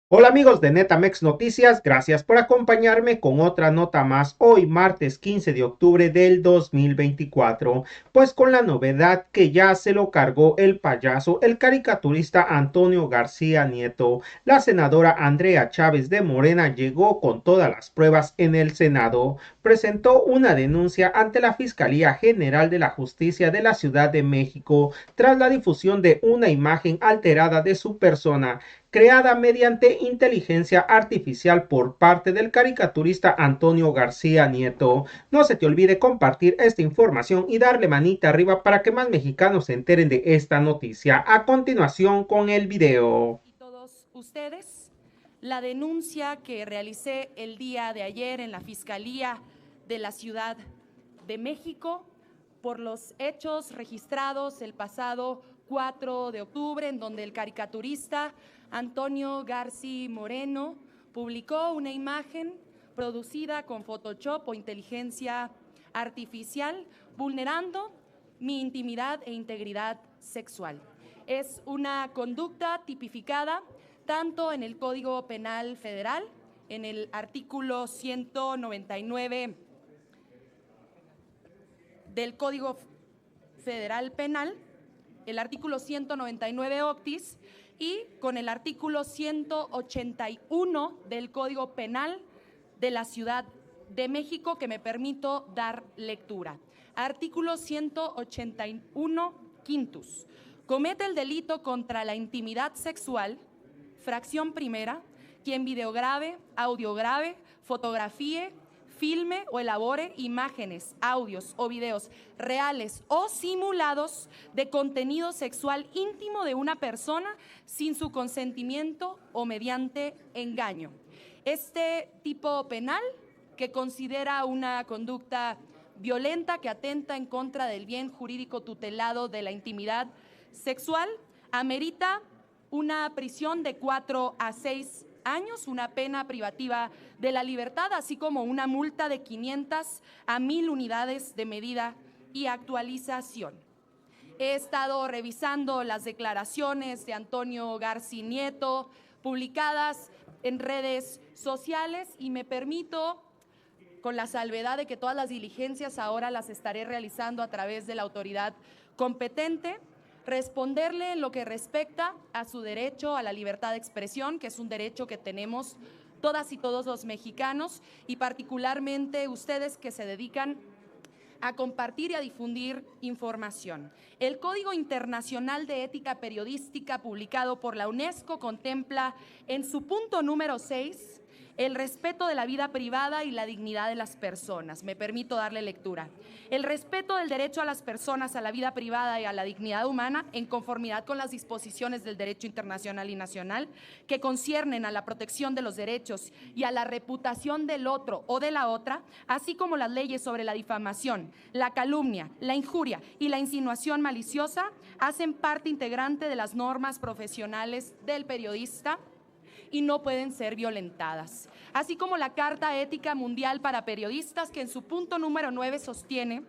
Hola amigos de Netamex Noticias, gracias por acompañarme con otra nota más hoy martes 15 de octubre del 2024, pues con la novedad que ya se lo cargó el payaso, el caricaturista Antonio García Nieto. La senadora Andrea Chávez de Morena llegó con todas las pruebas en el Senado, presentó una denuncia ante la Fiscalía General de la Justicia de la Ciudad de México tras la difusión de una imagen alterada de su persona creada mediante inteligencia artificial por parte del caricaturista Antonio García Nieto. No se te olvide compartir esta información y darle manita arriba para que más mexicanos se enteren de esta noticia. A continuación con el video. Y todos ustedes, la denuncia que realicé el día de ayer en la Fiscalía de la Ciudad de México por los hechos registrados el pasado 4 de octubre, en donde el caricaturista Antonio García Moreno publicó una imagen producida con Photoshop o inteligencia artificial, vulnerando mi intimidad e integridad sexual. Es una conducta tipificada tanto en el Código Penal Federal, en el artículo 199 del Código Federal Penal, el artículo 199 octis, y con el artículo 181 del Código Penal de la Ciudad de México, que me permito dar lectura. Artículo 181 quintus. Comete el delito contra la intimidad sexual, fracción primera, quien videograve, audiograve, fotografíe, filme o elabore imágenes, audios o videos reales o simulados de contenido sexual íntimo de una persona sin su consentimiento o mediante engaño. Este tipo penal, que considera una conducta violenta que atenta en contra del bien jurídico tutelado de la intimidad sexual, amerita una prisión de 4 a 6 años, una pena privativa de la libertad, así como una multa de 500 a 1000 unidades de medida y actualización. He estado revisando las declaraciones de Antonio García Nieto publicadas en redes sociales y me permito, con la salvedad de que todas las diligencias ahora las estaré realizando a través de la autoridad competente, responderle en lo que respecta a su derecho a la libertad de expresión, que es un derecho que tenemos todas y todos los mexicanos, y particularmente ustedes que se dedican a compartir y a difundir información. El Código Internacional de Ética Periodística, publicado por la UNESCO, contempla en su punto número 6 el respeto de la vida privada y la dignidad de las personas. Me permito darle lectura. El respeto del derecho a las personas a la vida privada y a la dignidad humana, en conformidad con las disposiciones del derecho internacional y nacional que conciernen a la protección de los derechos y a la reputación del otro o de la otra, así como las leyes sobre la difamación, la calumnia, la injuria y la insinuación maliciosa, hacen parte integrante de las normas profesionales del periodista y no pueden ser violentadas. Así como la Carta Ética Mundial para Periodistas, que en su punto número 9 sostiene: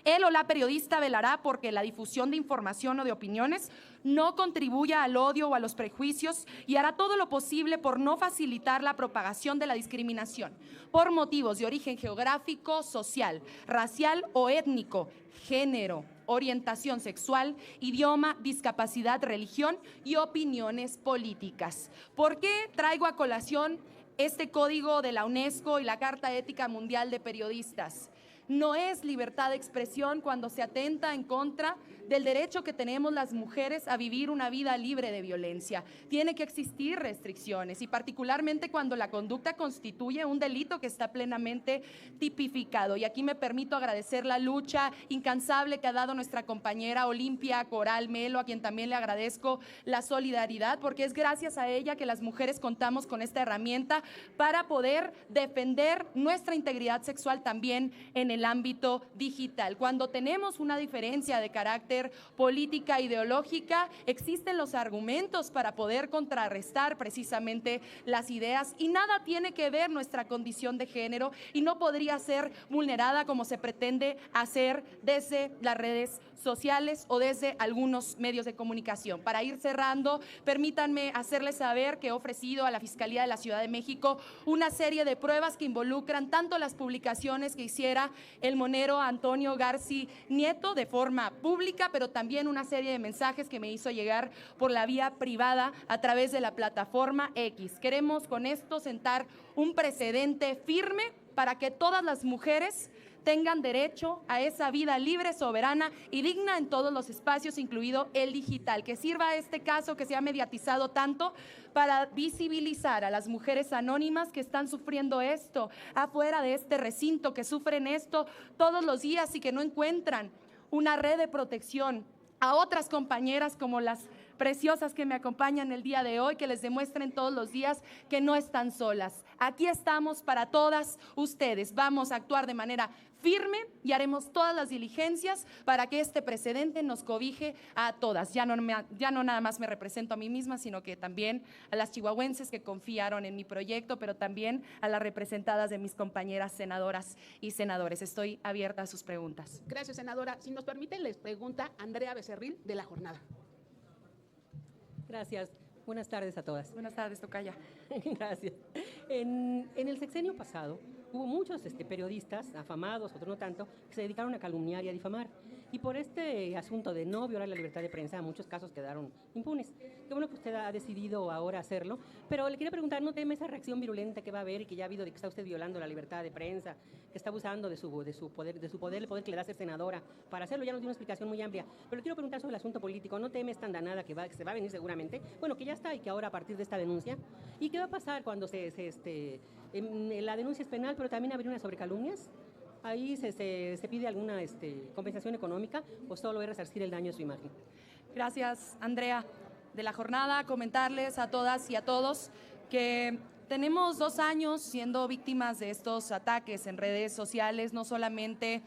él o la periodista velará porque la difusión de información o de opiniones no contribuya al odio o a los prejuicios y hará todo lo posible por no facilitar la propagación de la discriminación por motivos de origen geográfico, social, racial o étnico, género, orientación sexual, idioma, discapacidad, religión y opiniones políticas. ¿Por qué traigo a colación este código de la UNESCO y la Carta Ética Mundial de Periodistas? No es libertad de expresión cuando se atenta en contra del derecho que tenemos las mujeres a vivir una vida libre de violencia. Tiene que existir restricciones, y particularmente cuando la conducta constituye un delito que está plenamente tipificado. Y aquí me permito agradecer la lucha incansable que ha dado nuestra compañera Olimpia Coral Melo, a quien también le agradezco la solidaridad, porque es gracias a ella que las mujeres contamos con esta herramienta para poder defender nuestra integridad sexual también en el ámbito digital. Cuando tenemos una diferencia de carácter política, ideológica, existen los argumentos para poder contrarrestar precisamente las ideas y nada tiene que ver nuestra condición de género y no podría ser vulnerada como se pretende hacer desde las redes sociales o desde algunos medios de comunicación. Para ir cerrando, permítanme hacerles saber que he ofrecido a la Fiscalía de la Ciudad de México una serie de pruebas que involucran tanto las publicaciones que hiciera el monero Antonio Garci Nieto de forma pública, pero también una serie de mensajes que me hizo llegar por la vía privada a través de la plataforma X. Queremos con esto sentar un precedente firme para que todas las mujeres tengan derecho a esa vida libre, soberana y digna en todos los espacios, incluido el digital. Que sirva este caso que se ha mediatizado tanto para visibilizar a las mujeres anónimas que están sufriendo esto afuera de este recinto, que sufren esto todos los días y que no encuentran una red de protección, a otras compañeras como las preciosas que me acompañan el día de hoy, que les demuestren todos los días que no están solas. Aquí estamos para todas ustedes. Vamos a actuar de manera firme y haremos todas las diligencias para que este precedente nos cobije a todas. Ya no nada más me represento a mí misma, sino que también a las chihuahuenses que confiaron en mi proyecto, pero también a las representadas de mis compañeras senadoras y senadores. Estoy abierta a sus preguntas. Gracias, senadora. Si nos permiten, les pregunta Andrea Becerril, de La Jornada. Gracias. Buenas tardes a todas. Buenas tardes, tocaya. Gracias. En el sexenio pasado hubo muchos periodistas afamados, otros no tanto, que se dedicaron a calumniar y a difamar. Y por este asunto de no violar la libertad de prensa, muchos casos quedaron impunes. Qué bueno que usted ha decidido ahora hacerlo, pero le quería preguntar, ¿no teme esa reacción virulenta que va a haber y que ya ha habido de que está usted violando la libertad de prensa, que está abusando de su poder, el poder que le da ser senadora para hacerlo? Ya nos dio una explicación muy amplia, pero le quiero preguntar sobre el asunto político. ¿No teme esta andanada que se va a venir seguramente? Bueno, que ya está y que ahora a partir de esta denuncia. ¿Y qué va a pasar cuando la denuncia es penal, pero también habría una sobre calumnias? ¿Ahí se pide alguna compensación económica o solo es resarcir el daño a su imagen? Gracias, Andrea. De La Jornada, comentarles a todas y a todos que tenemos 2 años siendo víctimas de estos ataques en redes sociales, no solamente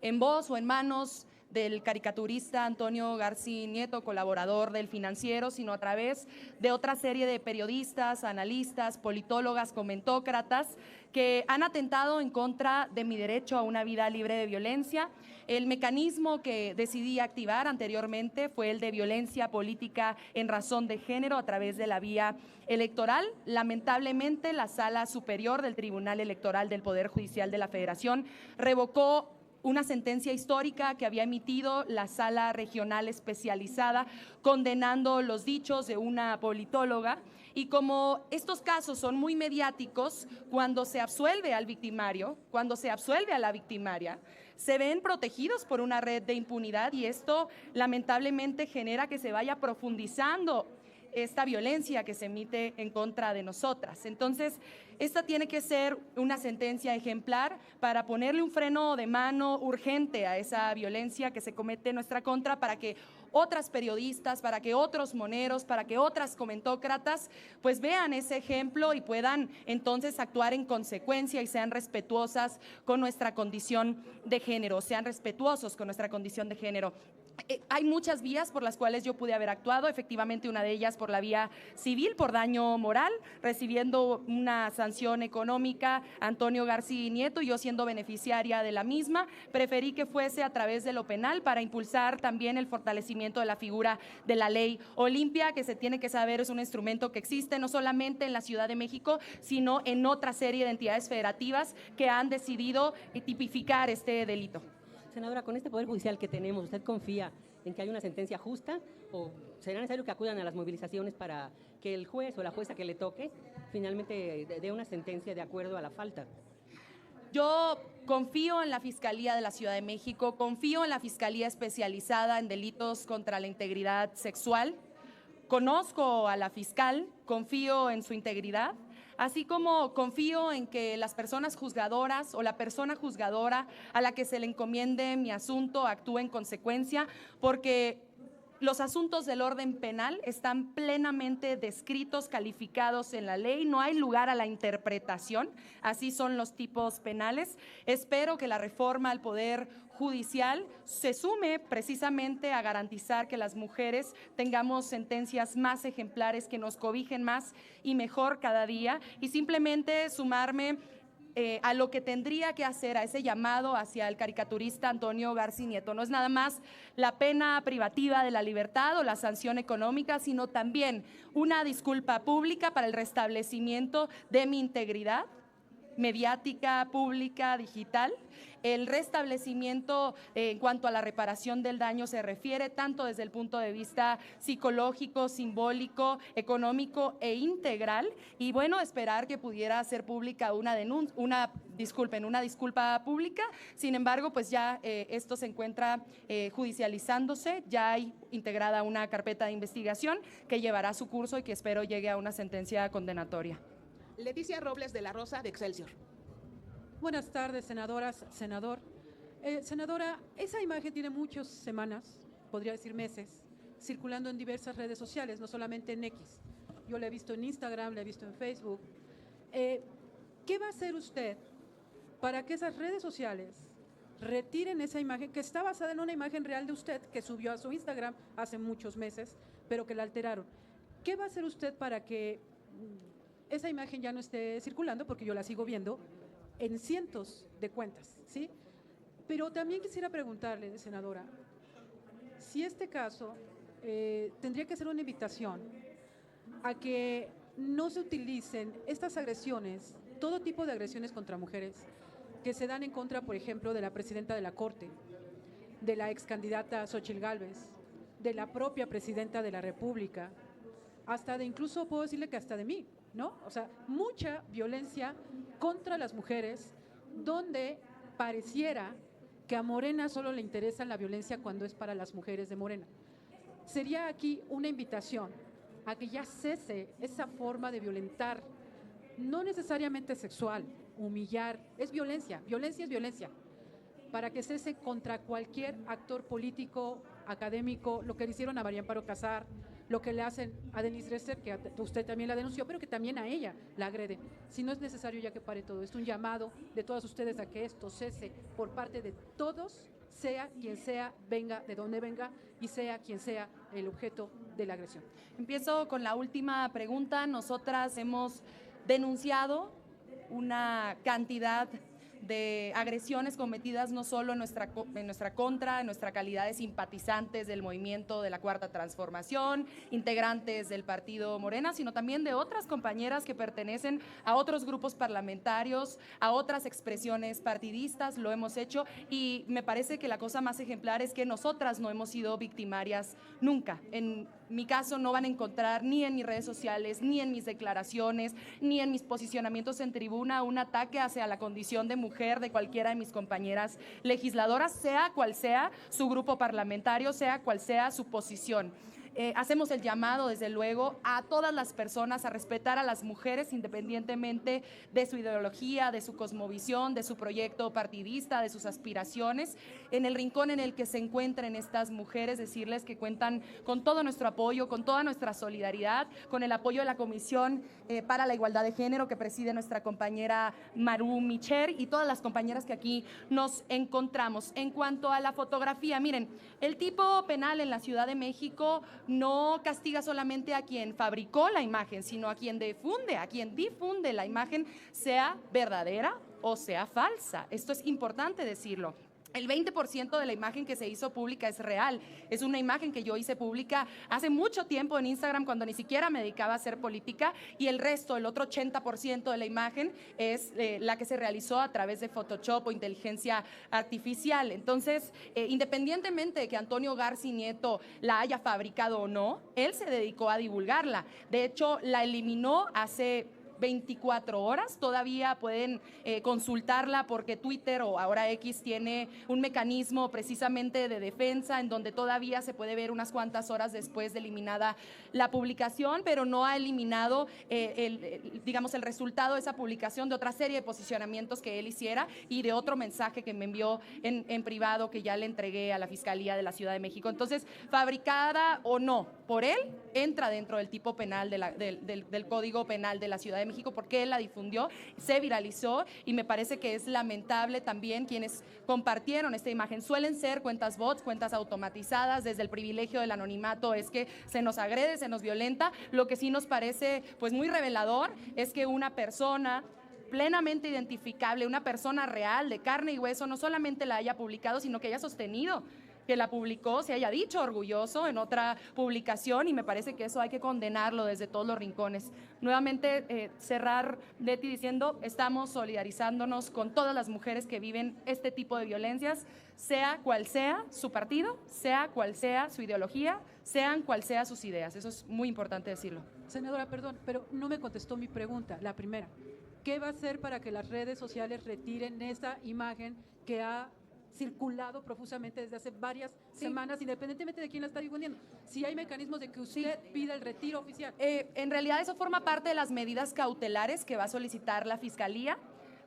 en voz o en manos del caricaturista Antonio Garci Nieto, colaborador del Financiero, sino a través de otra serie de periodistas, analistas, politólogas, comentócratas, que han atentado en contra de mi derecho a una vida libre de violencia. El mecanismo que decidí activar anteriormente fue el de violencia política en razón de género a través de la vía electoral. Lamentablemente, la Sala Superior del Tribunal Electoral del Poder Judicial de la Federación revocó una sentencia histórica que había emitido la Sala Regional Especializada condenando los dichos de una politóloga. Y como estos casos son muy mediáticos, cuando se absuelve al victimario, cuando se absuelve a la victimaria, se ven protegidos por una red de impunidad y esto lamentablemente genera que se vaya profundizando esta violencia que se emite en contra de nosotras. Entonces, esta tiene que ser una sentencia ejemplar para ponerle un freno de mano urgente a esa violencia que se comete en nuestra contra, para que otras periodistas, para que otros moneros, para que otras comentócratas pues vean ese ejemplo y puedan entonces actuar en consecuencia y sean respetuosas con nuestra condición de género, sean respetuosos con nuestra condición de género. Hay muchas vías por las cuales yo pude haber actuado, efectivamente una de ellas por la vía civil, por daño moral, recibiendo una sanción económica Antonio Garci Nieto, yo siendo beneficiaria de la misma. Preferí que fuese a través de lo penal para impulsar también el fortalecimiento de la figura de la ley Olimpia, que se tiene que saber es un instrumento que existe no solamente en la Ciudad de México, sino en otra serie de entidades federativas que han decidido tipificar este delito. Senadora, con este Poder Judicial que tenemos, ¿usted confía en que haya una sentencia justa o será necesario que acudan a las movilizaciones para que el juez o la jueza que le toque finalmente dé una sentencia de acuerdo a la falta? Yo confío en la Fiscalía de la Ciudad de México, confío en la Fiscalía especializada en delitos contra la integridad sexual, conozco a la fiscal, confío en su integridad, así como confío en que las personas juzgadoras o la persona juzgadora a la que se le encomiende mi asunto actúe en consecuencia, porque Los asuntos del orden penal están plenamente descritos, calificados en la ley, no hay lugar a la interpretación, así son los tipos penales. Espero que la reforma al Poder Judicial se sume precisamente a garantizar que las mujeres tengamos sentencias más ejemplares, que nos cobijen más y mejor cada día, y simplemente sumarme a lo que tendría que hacer, a ese llamado hacia el caricaturista Antonio Garci Nieto. No es nada más la pena privativa de la libertad o la sanción económica, sino también una disculpa pública para el restablecimiento de mi integridad mediática, pública, digital. El restablecimiento en cuanto a la reparación del daño se refiere tanto desde el punto de vista psicológico, simbólico, económico e integral. Y bueno, esperar que pudiera ser pública una disculpa pública. Sin embargo, pues ya esto se encuentra judicializándose, ya hay integrada una carpeta de investigación que llevará su curso y que espero llegue a una sentencia condenatoria. Leticia Robles de la Rosa, de Excelsior. Buenas tardes, senadoras, senador. Senadora, esa imagen tiene muchas semanas, podría decir meses, circulando en diversas redes sociales, no solamente en X. Yo la he visto en Instagram, la he visto en Facebook. ¿Qué va a hacer usted para que esas redes sociales retiren esa imagen que está basada en una imagen real de usted que subió a su Instagram hace muchos meses, pero que la alteraron? ¿Qué va a hacer usted para que esa imagen ya no esté circulando? Porque yo la sigo viendo en cientos de cuentas, ¿sí? Pero también quisiera preguntarle, senadora, si este caso tendría que ser una invitación a que no se utilicen estas agresiones, todo tipo de agresiones contra mujeres, que se dan en contra, por ejemplo, de la presidenta de la Corte, de la excandidata Xóchitl Gálvez, de la propia presidenta de la República, hasta de incluso puedo decirle que hasta de mí, ¿no? O sea, mucha violencia contra las mujeres, donde pareciera que a Morena solo le interesa la violencia cuando es para las mujeres de Morena. Sería aquí una invitación a que ya cese esa forma de violentar, no necesariamente sexual, humillar, es violencia, violencia es violencia, para que cese contra cualquier actor político, académico, lo que le hicieron a María Amparo Casar, lo que le hacen a Denise Dresser, que usted también la denunció, pero que también a ella la agreden. Si no es necesario ya que pare todo esto, un llamado de todas ustedes a que esto cese por parte de todos, sea quien sea, venga de donde venga y sea quien sea el objeto de la agresión. Empiezo con la última pregunta. Nosotras hemos denunciado una cantidad de agresiones cometidas no solo en nuestra contra, en nuestra calidad de simpatizantes del movimiento de la Cuarta Transformación, integrantes del partido Morena, sino también de otras compañeras que pertenecen a otros grupos parlamentarios, a otras expresiones partidistas, lo hemos hecho, y me parece que la cosa más ejemplar es que nosotras no hemos sido victimarias nunca. En mi caso no van a encontrar ni en mis redes sociales, ni en mis declaraciones, ni en mis posicionamientos en tribuna un ataque hacia la condición de mujer de cualquiera de mis compañeras legisladoras, sea cual sea su grupo parlamentario, sea cual sea su posición. Hacemos el llamado, desde luego, a todas las personas a respetar a las mujeres independientemente de su ideología, de su cosmovisión, de su proyecto partidista, de sus aspiraciones. En el rincón en el que se encuentren estas mujeres, decirles que cuentan con todo nuestro apoyo, con toda nuestra solidaridad, con el apoyo de la Comisión para la Igualdad de Género que preside nuestra compañera Maru Micher y todas las compañeras que aquí nos encontramos. En cuanto a la fotografía, miren, el tipo penal en la Ciudad de México no castiga solamente a quien fabricó la imagen, sino a quien difunde la imagen, sea verdadera o sea falsa. Esto es importante decirlo. El 20% de la imagen que se hizo pública es real. Es una imagen que yo hice pública hace mucho tiempo en Instagram cuando ni siquiera me dedicaba a hacer política, y el resto, el otro 80% de la imagen es la que se realizó a través de Photoshop o inteligencia artificial. Entonces, independientemente de que Antonio Garci Nieto la haya fabricado o no, él se dedicó a divulgarla. De hecho, la eliminó hace 24 horas. Todavía pueden consultarla porque Twitter o ahora X tiene un mecanismo precisamente de defensa en donde todavía se puede ver unas cuantas horas después de eliminada la publicación, pero no ha eliminado digamos, el resultado de esa publicación de otra serie de posicionamientos que él hiciera y de otro mensaje que me envió en privado que ya le entregué a la Fiscalía de la Ciudad de México. Entonces, fabricada o no por él, entra dentro del tipo penal del Código Penal de la Ciudad de México porque él la difundió, se viralizó y me parece que es lamentable también quienes compartieron esta imagen. Suelen ser cuentas bots, cuentas automatizadas, desde el privilegio del anonimato es que se nos agrede, se nos violenta. Lo que sí nos parece pues muy revelador es que una persona plenamente identificable, una persona real, de carne y hueso, no solamente la haya publicado, sino que haya sostenido que la publicó, se haya dicho orgulloso en otra publicación y me parece que eso hay que condenarlo desde todos los rincones. Nuevamente cerrar, Leti, diciendo estamos solidarizándonos con todas las mujeres que viven este tipo de violencias, sea cual sea su partido, sea cual sea su ideología, sean cual sea sus ideas. Eso es muy importante decirlo. Senadora, perdón, pero no me contestó mi pregunta, la primera. ¿Qué va a hacer para que las redes sociales retiren esa imagen que ha circulado profusamente desde hace varias semanas, independientemente de quién la está difundiendo? Si hay mecanismos de que usted pida el retiro oficial. En realidad eso forma parte de las medidas cautelares que va a solicitar la Fiscalía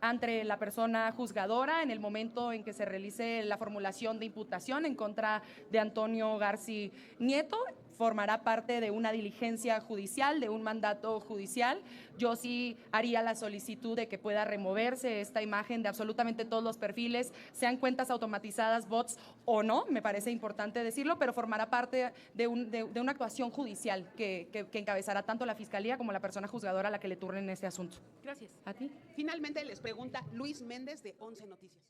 ante la persona juzgadora en el momento en que se realice la formulación de imputación en contra de Antonio Garci Nieto. Formará parte de una diligencia judicial, de un mandato judicial. Yo sí haría la solicitud de que pueda removerse esta imagen de absolutamente todos los perfiles, sean cuentas automatizadas, bots o no, me parece importante decirlo, pero formará parte de una actuación judicial que encabezará tanto la Fiscalía como la persona juzgadora a la que le turnen este asunto. Gracias. ¿A ti? Finalmente les pregunta Luis Méndez de 11 Noticias.